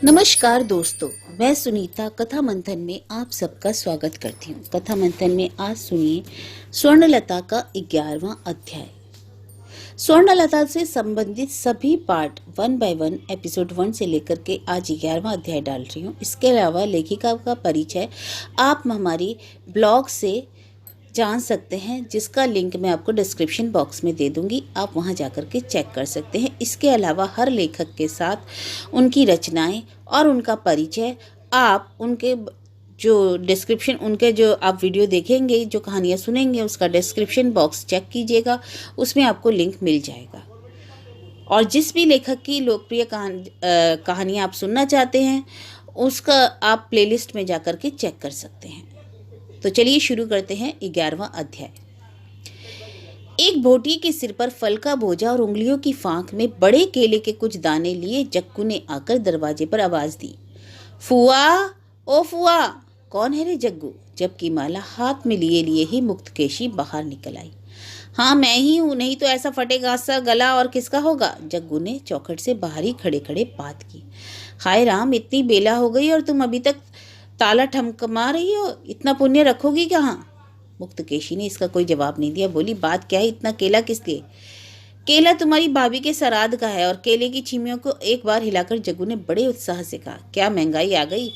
नमस्कार दोस्तों, मैं सुनीता कथा मंथन में आप सबका स्वागत करती हूँ। कथा मंथन में आज सुनिए स्वर्णलता का 11वां अध्याय। स्वर्णलता से संबंधित सभी पार्ट 1 बाय 1 एपिसोड 1 से लेकर के आज 11वां अध्याय डाल रही हूँ। इसके अलावा लेखिका का परिचय आप हमारी ब्लॉग से जान सकते हैं, जिसका लिंक मैं आपको डिस्क्रिप्शन बॉक्स में दे दूंगी। आप वहां जाकर के चेक कर सकते हैं। इसके अलावा हर लेखक के साथ उनकी रचनाएं और उनका परिचय आप उनके जो आप वीडियो देखेंगे, जो कहानियां सुनेंगे, उसका डिस्क्रिप्शन बॉक्स चेक कीजिएगा, उसमें आपको लिंक मिल जाएगा। और जिस भी लेखक की लोकप्रिय कहानियां आप सुनना चाहते हैं, उसका आप प्लेलिस्ट में जाकर के चेक कर सकते हैं। तो चलिए शुरू करते हैं 11वां अध्याय। एक भोटी के सिर पर फल का बोझा और उंगलियों की फांक में बड़े केले के कुछ दाने लिए जग्गू ने आकर दरवाजे पर आवाज दी, फुआ, ओ फुआ। कौन है रे जग्गू? जबकि माला हाथ में लिए लिए ही मुक्तकेशी बाहर निकल आई। हाँ, मैं ही हूँ, नहीं तो ऐसा फटेगा सा गला और किसका होगा? जग्गू ने चौखट से बाहर ही खड़े खड़े बात की। हाय राम, इतनी बेला हो गई और तुम अभी तक ताला ठमकमा रही हो, इतना पुण्य रखोगी कहाँ? मुक्तकेशी ने इसका कोई जवाब नहीं दिया। बोली, बात क्या है? इतना केला किस लिए? केला तुम्हारी भाभी के श्राद्ध का है। और केले की छीमियों को एक बार हिलाकर जग्गू ने बड़े उत्साह से कहा, क्या महंगाई आ गई?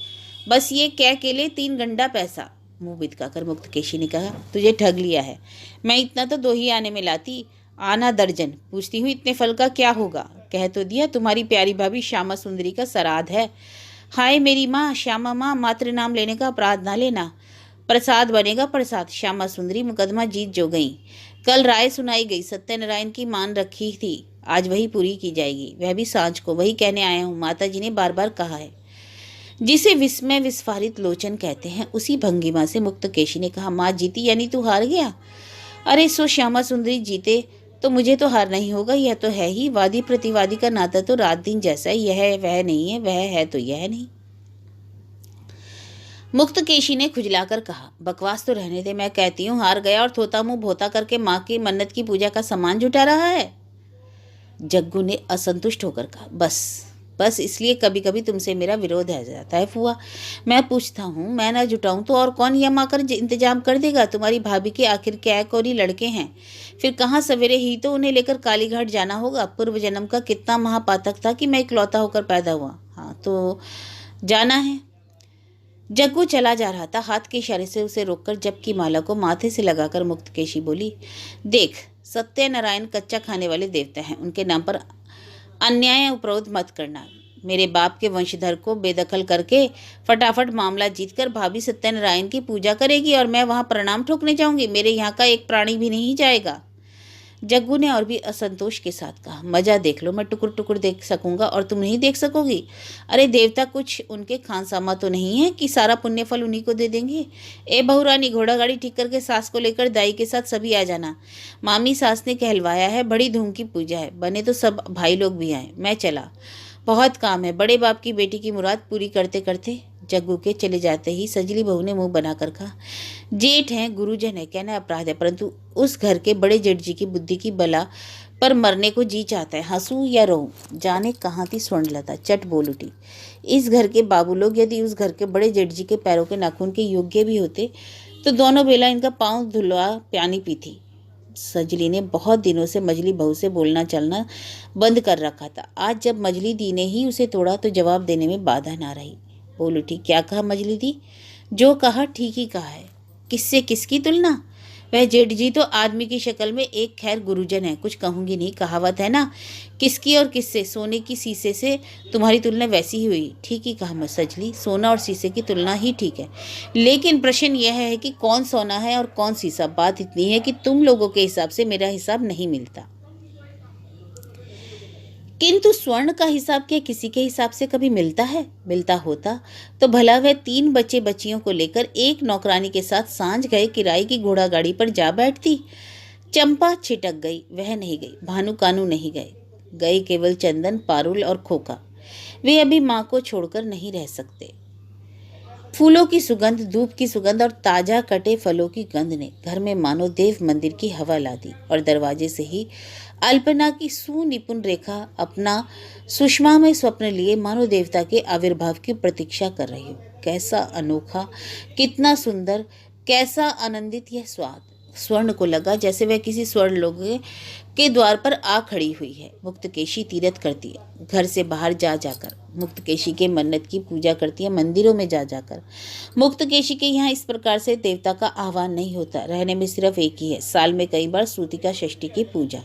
बस ये क्या केले, 3 गंडा पैसा। मुंह बिदकाकर मुक्तकेशी ने कहा, तुझे ठग लिया है। मैं इतना तो 2 ही आने में लाती, आना दर्जन। पूछती हूँ इतने फल का क्या होगा? कह तो दिया, तुम्हारी प्यारी भाभी श्यामा सुंदरी का श्राद्ध है। हाय मेरी माँ, श्यामा माँ, मात्र नाम लेने का अपराध ना लेना। प्रसाद बनेगा प्रसाद। श्यामा सुंदरी मुकदमा जीत जो गई। कल राय सुनाई गई, सत्यनारायण की मान रखी थी, आज वही पूरी की जाएगी, वह भी सांझ को। वही कहने आया हूँ, माता जी ने बार बार कहा है। जिसे विस्मय विस्फारित लोचन कहते हैं, उसी भंगिमा से मुक्तकेशी ने कहा, माँ जीती यानी तू हार गया? अरे सो श्यामा सुंदरी जीते तो मुझे तो हार नहीं होगा, यह तो है ही। वादी प्रतिवादी का नाता तो रात दिन जैसा है, यह वह नहीं है, वह है तो यह नहीं। मुक्तकेशी ने खुजलाकर कहा, बकवास तो रहने दे, मैं कहती हूँ हार गया और थोता मुंह भोता करके माँ की मन्नत की पूजा का सामान जुटा रहा है। जग्गू ने असंतुष्ट होकर कहा, बस इसलिए कभी कभी तुमसे मेरा विरोध हो जाता है फुआ। मैं पूछता हूँ, मैं ना जुटाऊं तो और कौन यम आकर इंतजाम कर देगा? तुम्हारी भाभी के आखिर क्या कोरी लड़के हैं, फिर कहाँ सवेरे ही तो उन्हें लेकर कालीघाट जाना होगा। पूर्व जन्म का कितना महापातक था कि मैं इकलौता होकर पैदा हुआ। हाँ तो जाना है। जग्गू चला जा रहा था, हाथ के इशारे से उसे रोककर जबकि माला को माथे से लगाकर मुक्तकेशी बोली, देख, सत्यनारायण कच्चा खाने वाले देवता हैं, उनके नाम पर अन्याय उपरोध मत करना। मेरे बाप के वंशधर को बेदखल करके फटाफट मामला जीतकर भाभी सत्यनारायण की पूजा करेगी और मैं वहां प्रणाम ठोकने जाऊंगी। मेरे यहाँ का एक प्राणी भी नहीं जाएगा। जग्गू ने और भी असंतोष के साथ कहा, मजा देख लो, मैं टुकुर टुकुर देख सकूंगा और तुम नहीं देख सकोगी? अरे देवता कुछ उनके खानसामा तो नहीं है कि सारा पुण्य फल उन्हीं को दे देंगे। ए बहुरानी, घोड़ा गाड़ी ठीक करके सास को लेकर दाई के साथ सभी आ जाना। मामी सास ने कहलवाया है, बड़ी धूम की पूजा है, बने तो सब भाई लोग भी आए। मैं चला, बहुत काम है। बड़े बाप की बेटी की मुराद पूरी करते करते जग्गू के चले जाते ही सजली बहू ने मुंह बनाकर कहा, जेठ है, गुरुजन है, कहना अपराध है, परंतु उस घर के बड़े जेठ जी की बुद्धि की बला पर मरने को जी चाहता है। हंसू या रोऊं? जाने कहाँ थी स्वर्णलता, चट बोल उठी। इस घर के बाबू लोग यदि उस घर के बड़े जेठ जी के पैरों के नाखून के योग्य भी होते तो दोनों बेला इनका पाँव धुलवा पानी पीती। सजली ने बहुत दिनों से मजली बहू से बोलना चलना बंद कर रखा था। आज जब मजली दी ने ही उसे तोड़ा तो जवाब देने में बाधा ना रही। बोल उठी, क्या कहा मजली दी? जो कहा ठीक ही कहा है। किससे किसकी तुलना? वह जेठ जी तो आदमी की शक्ल में एक खैर गुरुजन है, कुछ कहूंगी नहीं। कहावत है ना, किसकी और किससे? सोने की शीशे से तुम्हारी तुलना वैसी ही हुई। ठीक ही कहा मैं सजली, सोना और शीशे की तुलना ही ठीक है, लेकिन प्रश्न यह है कि कौन सोना है और कौन शीशा। बात इतनी है कि तुम लोगों के हिसाब से मेरा हिसाब नहीं मिलता, किंतु स्वर्ण का हिसाब क्या किसी के हिसाब से कभी मिलता है? मिलता होता तो भला वह 3 बच्चे बच्चियों को लेकर एक नौकरानी के साथ सांझ गए किराए की घोड़ा गाड़ी पर जा बैठती। चंपा छिटक गई, वह नहीं गई। भानु कानू नहीं गए, गए केवल चंदन, पारुल और खोका। वे अभी माँ को छोड़कर नहीं रह सकते। फूलों की सुगंध, धूप की सुगंध और ताजा कटे फलों की गंध ने घर में मानो देव मंदिर की हवा ला दी। और दरवाजे से ही अल्पना की सुनिपुण रेखा अपना सुषमामय स्वप्न लिए मानो देवता के आविर्भाव की प्रतीक्षा कर रही हो। कैसा अनोखा, कितना सुंदर, कैसा आनंदित यह स्वाद। स्वर्ण को लगा जैसे वह किसी स्वर्ण लोक के द्वार पर आ खड़ी हुई है। मुक्तकेशी तीरथ करती है घर से बाहर जा जाकर, मुक्तकेशी के मन्नत की पूजा करती है मंदिरों में जा जाकर। मुक्तकेशी के यहाँ इस प्रकार से देवता का आह्वान नहीं होता, रहने में सिर्फ एक ही है, साल में कई बार श्रुतिका षष्ठी की पूजा।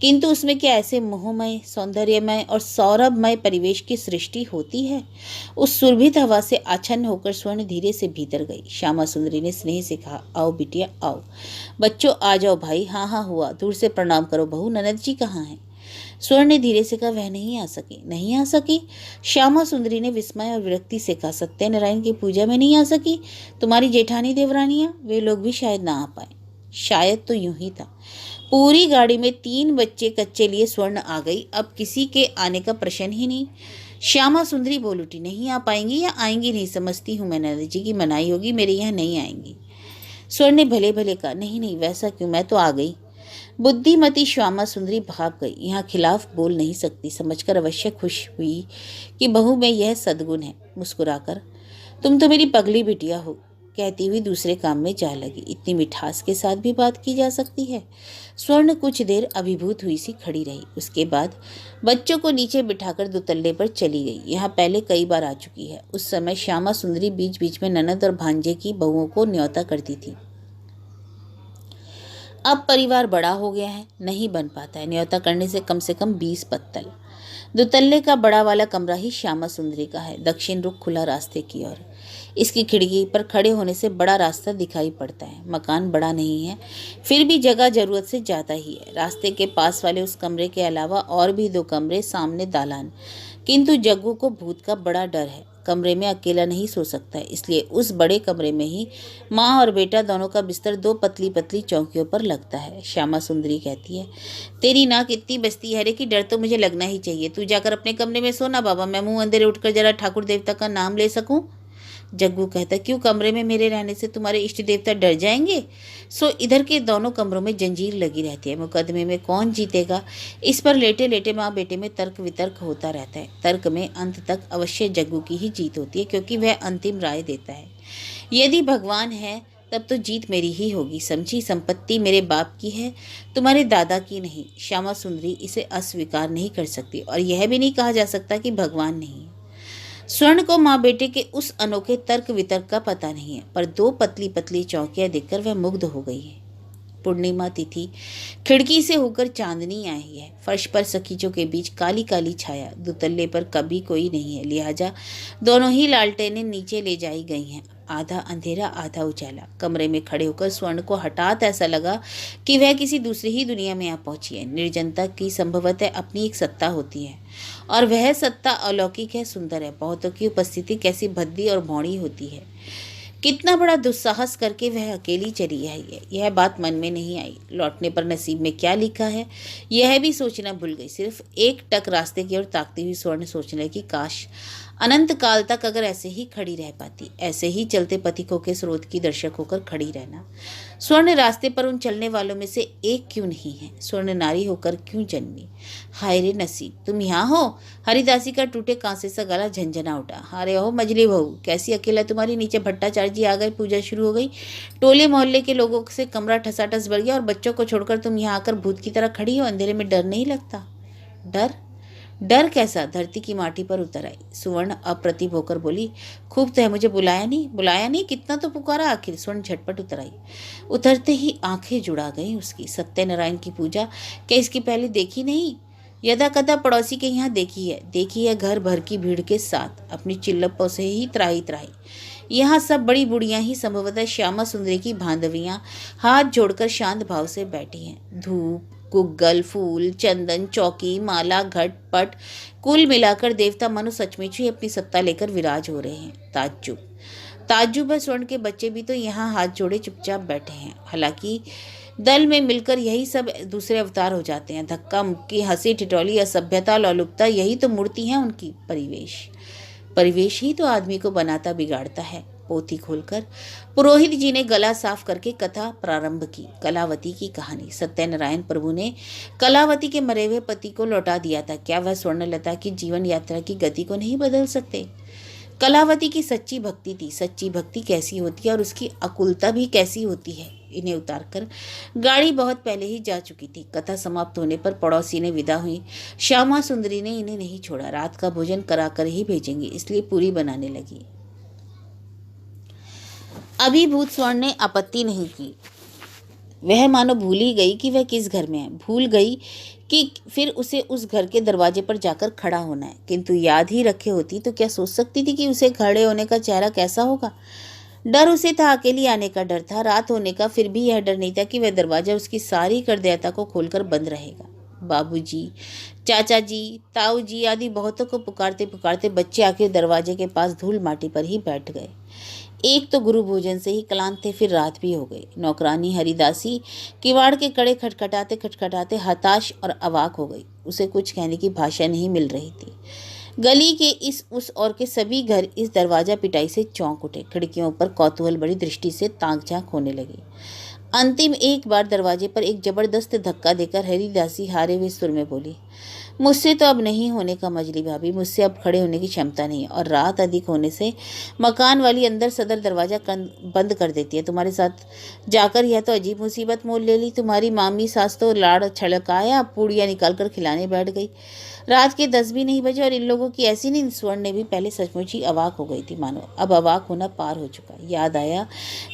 किंतु उसमें क्या ऐसे मोहमय, सौंदर्यमय और सौरभमय परिवेश की सृष्टि होती है? उस सुरभित हवा से आच्छन्न होकर स्वर्ण धीरे से भीतर गई। श्यामा सुंदरी ने स्नेह से कहा, आओ बिटिया आओ, बच्चों आ जाओ भाई। हाँ हाँ हुआ, दूर से प्रणाम करो बहू, ननद जी कहाँ हैं? स्वर्ण ने धीरे से कहा, वह नहीं आ सकी। नहीं आ सकी? श्यामा सुंदरी ने विस्मय और विरक्ति से कहा, सत्यनारायण की पूजा में नहीं आ सकी? तुम्हारी जेठानी देवरानियां, वे लोग भी शायद ना आ पाए। शायद तो यूं ही था। पूरी गाड़ी में 3 बच्चे कच्चे लिए स्वर्ण आ गई, अब किसी के आने का प्रश्न ही नहीं। श्यामा सुंदरी बोल उठी, नहीं आ पाएंगी या आएंगी नहीं, समझती हूँ मैं नंद जी की मनाही होगी, मेरे यहाँ नहीं आएंगी। स्वर्ण ने भले भले कहा, नहीं नहीं वैसा क्यों, मैं तो आ गई। बुद्धिमती श्यामा सुंदरी भाग गई, यहाँ खिलाफ बोल नहीं सकती, समझकर अवश्य खुश हुई कि बहू में यह सद्गुण है। मुस्कुराकर, तुम तो मेरी पगली बिटिया हो, कहती हुई दूसरे काम में जा लगी। इतनी मिठास के साथ भी बात की जा सकती है। स्वर्ण कुछ देर अभिभूत हुई सी खड़ी रही, उसके बाद बच्चों को नीचे बिठाकर दुतल्ले पर चली गई। यहाँ पहले कई बार आ चुकी है। उस समय श्यामा सुंदरी बीच बीच में ननद और भांजे की बहुओं को न्योता करती थी। अब परिवार बड़ा हो गया है, नहीं बन पाता है न्योता करने से कम 20 पत्तल। दुतल्ले का बड़ा वाला कमरा ही श्यामा सुंदरी का है, दक्षिण रुख खुला रास्ते की ओर। इसकी खिड़की पर खड़े होने से बड़ा रास्ता दिखाई पड़ता है। मकान बड़ा नहीं है, फिर भी जगह जरूरत से ज़्यादा ही है। रास्ते के पास वाले उस कमरे के अलावा और भी 2 कमरे, सामने दालान। किंतु जग्गू को भूत का बड़ा डर है, कमरे में अकेला नहीं सो सकता है, इसलिए उस बड़े कमरे में ही माँ और बेटा दोनों का बिस्तर 2 पतली पतली चौकियों पर लगता है। श्यामा सुंदरी कहती है, तेरी नाक इतनी बस्ती है रे कि डर तो मुझे लगना ही चाहिए। तू जाकर अपने कमरे में सोना बाबा, मैं मुंह अंधेरे उठकर जरा ठाकुर देवता का नाम ले सकूं। जग्गू कहता, क्यों, कमरे में मेरे रहने से तुम्हारे इष्ट देवता डर जाएंगे? सो इधर के दोनों कमरों में जंजीर लगी रहती है। मुकदमे में कौन जीतेगा, इस पर लेटे लेटे माँ बेटे में तर्क वितर्क होता रहता है। तर्क में अंत तक अवश्य जग्गू की ही जीत होती है, क्योंकि वह अंतिम राय देता है। यदि भगवान है तब तो जीत मेरी ही होगी, समझी। संपत्ति मेरे बाप की है, तुम्हारे दादा की नहीं। श्यामा सुंदरी इसे अस्वीकार नहीं कर सकती, और यह भी नहीं कहा जा सकता कि भगवान नहीं है। स्वर्ण को माँ बेटे के उस अनोखे तर्क वितर्क का पता नहीं है, पर 2 पतली पतली चौकियां देखकर वह मुग्ध हो गई है। पूर्णिमा तिथि, खिड़की से होकर चांदनी आई है। फर्श पर सकीचों के बीच काली काली छाया। दुतल्ले पर कभी कोई नहीं है, लिहाजा दोनों ही लालटेनें नीचे ले जाई गई हैं। आधा अंधेरा आधा उजाला। कमरे में खड़े होकर स्वर्ण को हठात ऐसा लगा कि वह किसी दूसरी ही दुनिया में आ पहुंची है। निर्जनता की संभवतः अपनी एक सत्ता होती है, और वह सत्ता अलौकिक है, सुंदर है। बहुतों की उपस्थिति कैसी भद्दी और भौड़ी होती है। कितना बड़ा दुस्साहस करके वह अकेली चली आई है, यह बात मन में नहीं आई। लौटने पर नसीब में क्या लिखा है यह भी सोचना भूल गई। सिर्फ एक टक रास्ते की ओर ताकती हुई स्वर्ण सोचने की काश अनंत काल तक अगर ऐसे ही खड़ी रह पाती, ऐसे ही चलते पथिकों के स्रोत की दर्शक होकर खड़ी रहना। स्वर्ण रास्ते पर उन चलने वालों में से एक क्यों नहीं है? स्वर्ण नारी होकर क्यों जन्मी? हाय रे नसीब, तुम यहाँ हो? हरिदासी का टूटे कांसे सा गला झंझना उठा। हारे हो मजली बहू, कैसी अकेला तुम्हारी? नीचे भट्टाचार्य जी आ गए, पूजा शुरू हो गई। टोले मोहल्ले के लोगों से कमरा ठसाठस भर गया, और बच्चों को छोड़कर तुम यहाँ आकर भूत की तरह खड़ी हो। अंधेरे में डर नहीं लगता? डर? डर कैसा? धरती की माटी पर उतर आई। सुवर्ण अप्रतिभ होकर बोली, खूब तो है, मुझे बुलाया नहीं? बुलाया नहीं? कितना तो पुकारा आखिर। स्वर्ण झटपट उतर आई। उतरते ही आंखें जुड़ा गई उसकी। सत्यनारायण की पूजा क्या इसकी पहले देखी नहीं? यदा कदा पड़ोसी के यहाँ देखी है घर भर की भीड़ के साथ, अपनी चिल्लपों से ही त्राही त्राही। यहाँ सब बड़ी बुढ़ियाँ ही संभवतः श्यामा सुंदरी की बांधवियाँ हाथ जोड़कर शांत भाव से बैठी हैं। धूप, गुग्गल, फूल, चंदन, चौकी, माला, घट पट, कुल मिलाकर देवता मनु सचमुच ही अपनी सत्ता लेकर विराज हो रहे हैं। ताज्जुब है। स्वर्ण के बच्चे भी तो यहाँ हाथ जोड़े चुपचाप बैठे हैं। हालांकि दल में मिलकर यही सब दूसरे अवतार हो जाते हैं। धक्का मुक्की, हंसी ठिठौली, असभ्यता, लौलुपता, यही तो मूर्ति है उनकी। परिवेश ही तो आदमी को बनाता बिगाड़ता है। पोथी खोलकर पुरोहित जी ने गला साफ करके कथा प्रारंभ की। कलावती की कहानी। सत्यनारायण प्रभु ने कलावती के मरे हुए पति को लौटा दिया था। क्या वह स्वर्णलता की जीवन यात्रा की गति को नहीं बदल सकते? कलावती की सच्ची भक्ति थी। सच्ची भक्ति कैसी होती है और उसकी अकुलता भी कैसी होती है? इन्हें उतारकर गाड़ी बहुत पहले ही जा चुकी थी। कथा समाप्त होने पर पड़ोसी ने विदा हुई। श्यामा सुंदरी ने इन्हें नहीं छोड़ा। रात का भोजन कराकर ही भेजेंगे, इसलिए पूरी बनाने लगी। अभिभूत स्वर्ण ने आपत्ति नहीं की। वह मानो भूल ही गई कि वह किस घर में है, भूल गई कि फिर उसे उस घर के दरवाजे पर जाकर खड़ा होना है। किंतु याद ही रखे होती तो क्या सोच सकती थी कि उसे खड़े होने का चेहरा कैसा होगा। डर उसे था, अकेली आने का डर था, रात होने का। फिर भी यह डर नहीं था कि वह दरवाजा उसकी सारी करदयता को खोलकर बंद रहेगा। बाबूजी, चाचा जी, ताऊ जी आदि बहुतों को पुकारते पुकारते बच्चे आखिर दरवाजे के पास धूल माटी पर ही बैठ गए। एक तो गुरु भोजन से ही क्लांत थे, फिर रात भी हो गई। नौकरानी हरिदासी किवाड़ के कड़े खटखटाते खटखटाते हताश और अवाक हो गई। उसे कुछ कहने की भाषा नहीं मिल रही थी। गली के इस उस और के सभी घर इस दरवाजा पिटाई से चौंक उठे। खिड़कियों पर कौतूहल बड़ी दृष्टि से ताक झांक होने लगी। अंतिम एक बार दरवाजे पर एक जबरदस्त धक्का देकर हरिदासी हारे हुए सुर में बोली, मुझसे तो अब नहीं होने का मजली भाभी, मुझसे अब खड़े होने की क्षमता नहीं है, और रात अधिक होने से मकान वाली अंदर सदर दरवाजा बंद कर देती है। तुम्हारे साथ जाकर यह तो अजीब मुसीबत मोल ले ली। तुम्हारी मामी सास तो लाड़ छड़काया, पूड़ियाँ निकाल कर खिलाने बैठ गई। रात के 10 भी नहीं बजे और इन लोगों की ऐसी नींद। स्वर्ण ने भी पहले सचमुच ही अवाक हो गई थी, मानो अब अवाक होना पार हो चुका। याद आया,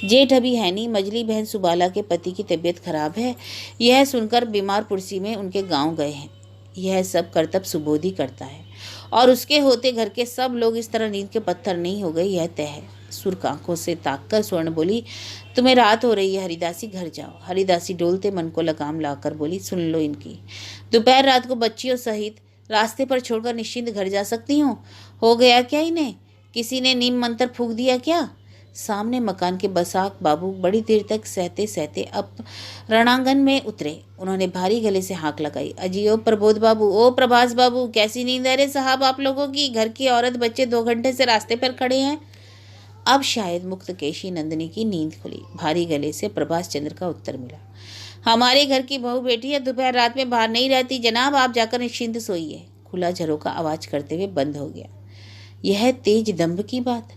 जेठ अभी है नहीं, मजली बहन सुबाला के पति की तबीयत खराब है, यह सुनकर बीमार पुरसी में उनके गांव गए हैं। यह सब करतब सुबोध ही करता है, और उसके होते घर के सब लोग इस तरह नींद के पत्थर नहीं हो गए, यह तय है। सुर्ख आंखों से ताककर स्वर्ण बोली, तुम्हें रात हो रही है हरिदासी, घर जाओ। हरिदासी डोलते मन को लगाम लाकर बोली, सुन लो इनकी। दोपहर रात को बच्चियों सहित रास्ते पर छोड़कर निश्चिंत घर जा सकती हूँ? हो गया क्या इन्हें? किसी ने नीम मंत्र फूंक दिया क्या? सामने मकान के बसाक बाबू बड़ी देर तक सहते सहते अब रणांगन में उतरे। उन्होंने भारी गले से हाँक लगाई, अजी ओ प्रबोध बाबू, ओ प्रभास बाबू, कैसी नींद है रे साहब आप लोगों की? घर की औरत बच्चे 2 घंटे से रास्ते पर खड़े हैं। अब शायद मुक्तकेशी नंदिनी की नींद खुली। भारी गले से प्रभास चंद्र का उत्तर मिला, हमारे घर की बहू बेटी है, दोपहर रात में बाहर नहीं रहती जनाब, आप जाकर निश्चिंत सोइए। खुला झरोका आवाज करते हुए बंद हो गया। यह तेज दंभ की बात?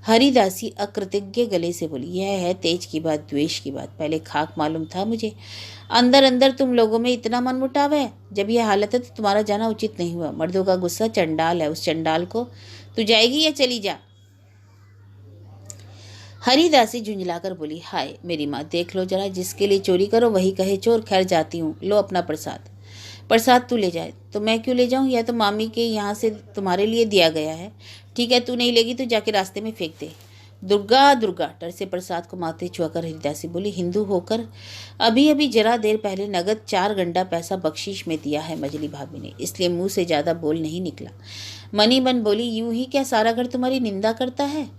हरिदासी अकृतज्ञ गले से बोली, यह है तेज की बात, द्वेष की बात। पहले खाक मालूम था मुझे। अंदर अंदर तुम लोगों में इतना मनमुटाव है। जब यह हालत है तो तुम्हारा जाना उचित नहीं हुआ। मर्दों का गुस्सा चंडाल है, उस चंडाल को तू जाएगी या चली जा? हरिदासी झुंझलाकर बोली, हाय मेरी माँ, देख लो जरा, जिसके लिए चोरी करो वही कहे चोर। खैर जाती हूँ, लो अपना प्रसाद। प्रसाद तू ले जाए तो मैं क्यों ले जाऊँ? यह तो मामी के यहाँ से तुम्हारे लिए दिया गया है। ठीक है, तू नहीं लेगी तो जाके रास्ते में फेंक दे। दुर्गा दुर्गा, डर से प्रसाद को माथे छुआकर हरिदासी बोली, हिंदू होकर अभी अभी जरा देर पहले नगद 4 गंडा पैसा बख्शीश में दिया है मजली भाभी ने, इसलिए मुंह से ज्यादा बोल नहीं निकला। मनी मन बोली, यूं ही क्या सारा घर तुम्हारी निंदा करता है?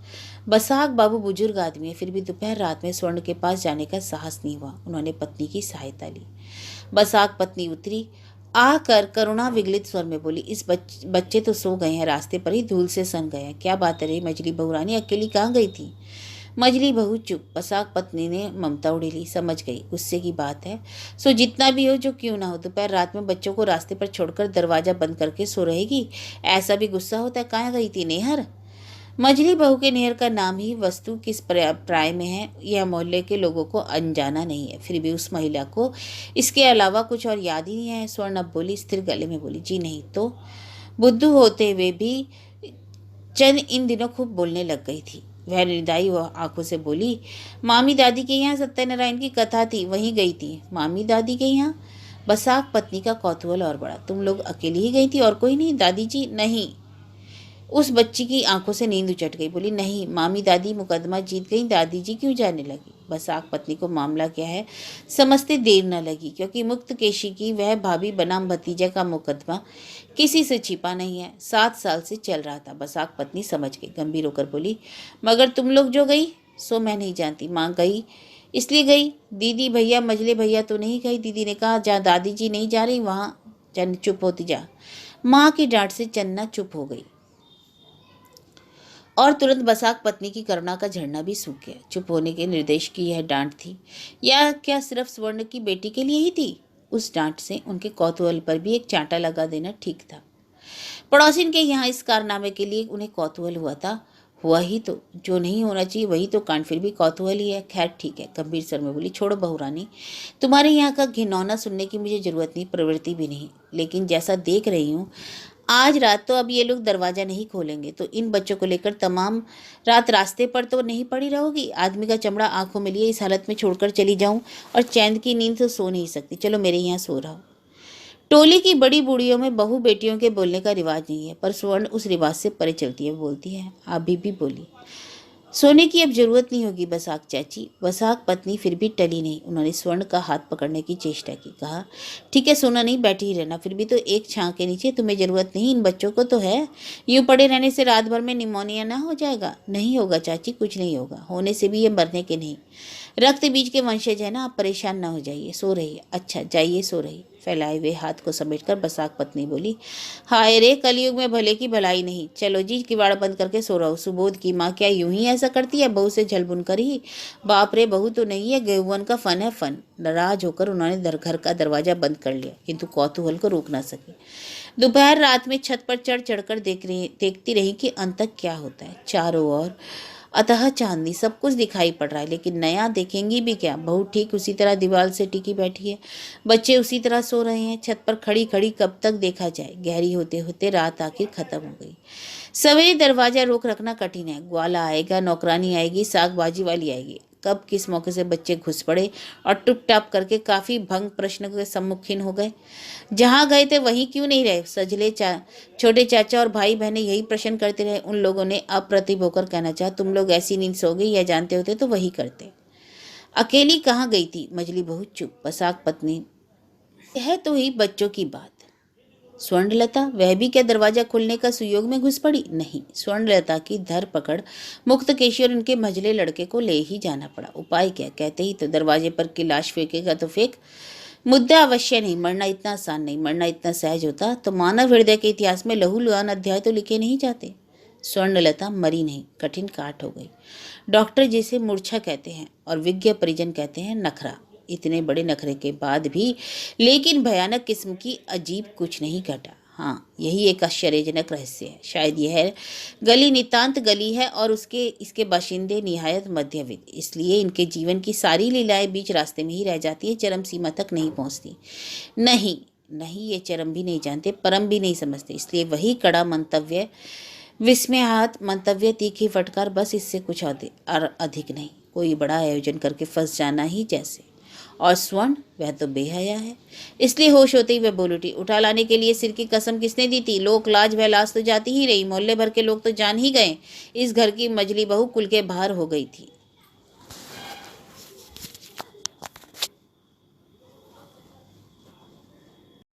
बसाक बाबू बुजुर्ग आदमी है, फिर भी दोपहर रात में स्वर्ण के पास जाने का साहस नहीं हुआ। उन्होंने पत्नी की सहायता ली। बसाक पत्नी उतरी, आकर करुणा विगलित स्वर में बोली, इस बच्चे तो सो गए हैं, रास्ते पर ही धूल से सन गए हैं। क्या बात है रे मजली बहू रानी, अकेली कहाँ गई थी? मजली बहू चुप। बसाक पत्नी ने ममता उड़ेली, समझ गई गुस्से की बात है, सो जितना भी हो जो क्यों ना हो, दोपहर रात में बच्चों को रास्ते पर छोड़कर दरवाजा बंद करके सो रहेगी? ऐसा भी गुस्सा होता है? कहाँ गई थी नेहर? मजली बहू के नेहर का नाम ही वस्तु किस प्राय में है यह मोहल्ले के लोगों को अनजाना नहीं है। फिर भी उस महिला को इसके अलावा कुछ और याद ही नहीं है। स्वर्ण अब बोली, स्थिर गले में बोली, जी नहीं तो। बुद्धू होते हुए भी चंद इन दिनों खूब बोलने लग गई थी। वह निर्दयी आंखों से बोली, मामी दादी के यहाँ सत्यनारायण की कथा थी, वहीं गई थी। मामी दादी के यहाँ? बसाक पत्नी का कौतूहल और बढ़ा, तुम लोग अकेली ही गई थी और कोई नहीं? दादी जी नहीं। उस बच्ची की आंखों से नींद उचट गई, बोली, नहीं मामी दादी मुकदमा जीत गई, दादी जी क्यों जाने लगी? बसाक पत्नी को मामला क्या है समझते देर न लगी, क्योंकि मुक्तकेशी की वह भाभी बनाम भतीजा का मुकदमा किसी से छिपा नहीं है, 7 साल से चल रहा था। बसाक पत्नी समझ गई, गंभीर होकर बोली, मगर तुम लोग जो गई सो मैं नहीं जानती। माँ गई इसलिए गई, दीदी भैया मजले भैया तो नहीं गई। दीदी ने कहा, जहाँ दादी जी नहीं जा रही वहाँ चन्न चुप होती जा। माँ की डांट से चन्ना चुप हो गई। और तुरंत बसाक पत्नी की करुणा का झरना भी सूख गया। चुप होने के निर्देश की यह डांट थी, या क्या सिर्फ स्वर्ण की बेटी के लिए ही थी? उस डांट से उनके कौतूहल पर भी एक चांटा लगा देना ठीक था। पड़ोसिन के यहाँ इस कारनामे के लिए उन्हें कौतूहल हुआ था। हुआ ही तो, जो नहीं होना चाहिए वही तो कांड, फिर भी कौतूहल ही है। खैर ठीक है, गंभीर स्वर में बोली। छोड़ो बहू रानी, तुम्हारे यहाँ का घिनौना सुनने की मुझे जरूरत नहीं, प्रवृत्ति भी नहीं। लेकिन जैसा देख रही हूँ आज रात तो अब ये लोग दरवाज़ा नहीं खोलेंगे, तो इन बच्चों को लेकर तमाम रात रास्ते पर तो नहीं पड़ी रहोगी। आदमी का चमड़ा आंखों में लिए इस हालत में छोड़कर चली जाऊं, और चैन की नींद तो सो नहीं सकती। चलो मेरे यहाँ सो रहा। टोली की बड़ी बूढ़ियों में बहू बेटियों के बोलने का रिवाज नहीं है, पर स्वर्ण उस रिवाज से परे चलती है। बोलती है। अभी भी बोली, सोने की अब जरूरत नहीं होगी बसाक चाची। बसाक पत्नी फिर भी टली नहीं। उन्होंने स्वर्ण का हाथ पकड़ने की चेष्टा की। कहा, ठीक है सोना नहीं, बैठी ही रहना। फिर भी तो एक छां के नीचे, तुम्हें जरूरत नहीं, इन बच्चों को तो है। यूं पड़े रहने से रात भर में निमोनिया ना हो जाएगा? नहीं होगा चाची, कुछ नहीं होगा। होने से भी ये मरने के नहीं, रक्त बीज के वंशज है ना। आप परेशान ना हो जाइए, सो रही। अच्छा जाइए, सो रही। फैलाए हुए हाथ को समेटकर बसाक पत्नी बोली, हाय रे, कलयुग में भले की भलाई नहीं। चलो जी, किवाड़ बंद करके सो रहा हूँ। सुबोध की माँ क्या यूं ही ऐसा करती है, बहू से झल बुन कर ही? बाप रे, बहू तो नहीं है, गेहुवन का फन है फन। नाराज होकर उन्होंने घर का दरवाजा बंद कर लिया, किंतु कौतूहल को रोक ना सके। दोपहर रात में छत पर चढ़ देखती रही कि अंत तक क्या होता है। चारों ओर अतः चांदनी, सब कुछ दिखाई पड़ रहा है, लेकिन नया देखेंगी भी क्या? बहू ठीक उसी तरह दीवार से टिकी बैठी है, बच्चे उसी तरह सो रहे हैं। छत पर खड़ी खड़ी कब तक देखा जाए? गहरी होते होते रात आखिर खत्म हो गई। सवेरे दरवाजा रोक रखना कठिन है। ग्वाला आएगा, नौकरानी आएगी, साग बाजी वाली आएगी। कब किस मौके से बच्चे घुस पड़े और टुप टाप करके काफी भंग प्रश्न के सम्मुखीन हो गए। जहाँ गए थे वहीं क्यों नहीं रहे? सजले छोटे चाचा और भाई बहनें यही प्रश्न करते रहे। उन लोगों ने अप्रतिभ होकर कहना चाहा, तुम लोग ऐसी नींद सो गई, या जानते होते तो वही करते। अकेली कहाँ गई थी? मजली बहू चुप। बसाक पत्नी, यह तो ही बच्चों की बात। स्वर्णलता, वह भी क्या दरवाजा खोलने का सुयोग में घुस पड़ी? नहीं, स्वर्णलता की धर पकड़ मुक्तकेशी और उनके मझले लड़के को ले ही जाना पड़ा। उपाय क्या? कहते ही तो दरवाजे पर की लाश फेंकेगा तो फेंक, मुद्दा अवश्य नहीं। मरना इतना आसान नहीं, मरना इतना सहज होता तो मानव हृदय के इतिहास में लहूलुहान अध्याय तो लिखे नहीं जाते। स्वर्णलता मरी नहीं, कठिन काट हो गई। डॉक्टर जिसे मूर्छा कहते हैं और विज्ञ परिजन कहते हैं नखरा। इतने बड़े नखरे के बाद भी लेकिन भयानक किस्म की अजीब कुछ नहीं घटा। हाँ, यही एक आश्चर्यजनक रहस्य है। शायद यह गली नितांत गली है और इसके बाशिंदे निहायत मध्यवित्त, इसलिए इनके जीवन की सारी लीलाएं बीच रास्ते में ही रह जाती है, चरम सीमा तक नहीं पहुंचती। नहीं नहीं, ये चरम भी नहीं जानते, परम भी नहीं समझते। इसलिए वही कड़ा मंतव्य, विस्मयात मंतव्य, तीखी फटकार, बस इससे कुछ अधिक नहीं। कोई बड़ा आयोजन करके फंस जाना ही जैसे। और स्वर्ण, वह तो बेहया है। इसलिए होश होते ही वह बोल उठी, उठा लाने के लिए सिर की कसम किसने दी थी? लोक लाज वह लाज तो जाती ही रही, मोहल्ले भर के लोग तो जान ही गए। इस घर की मजली बहू कुल के बाहर हो गई थी।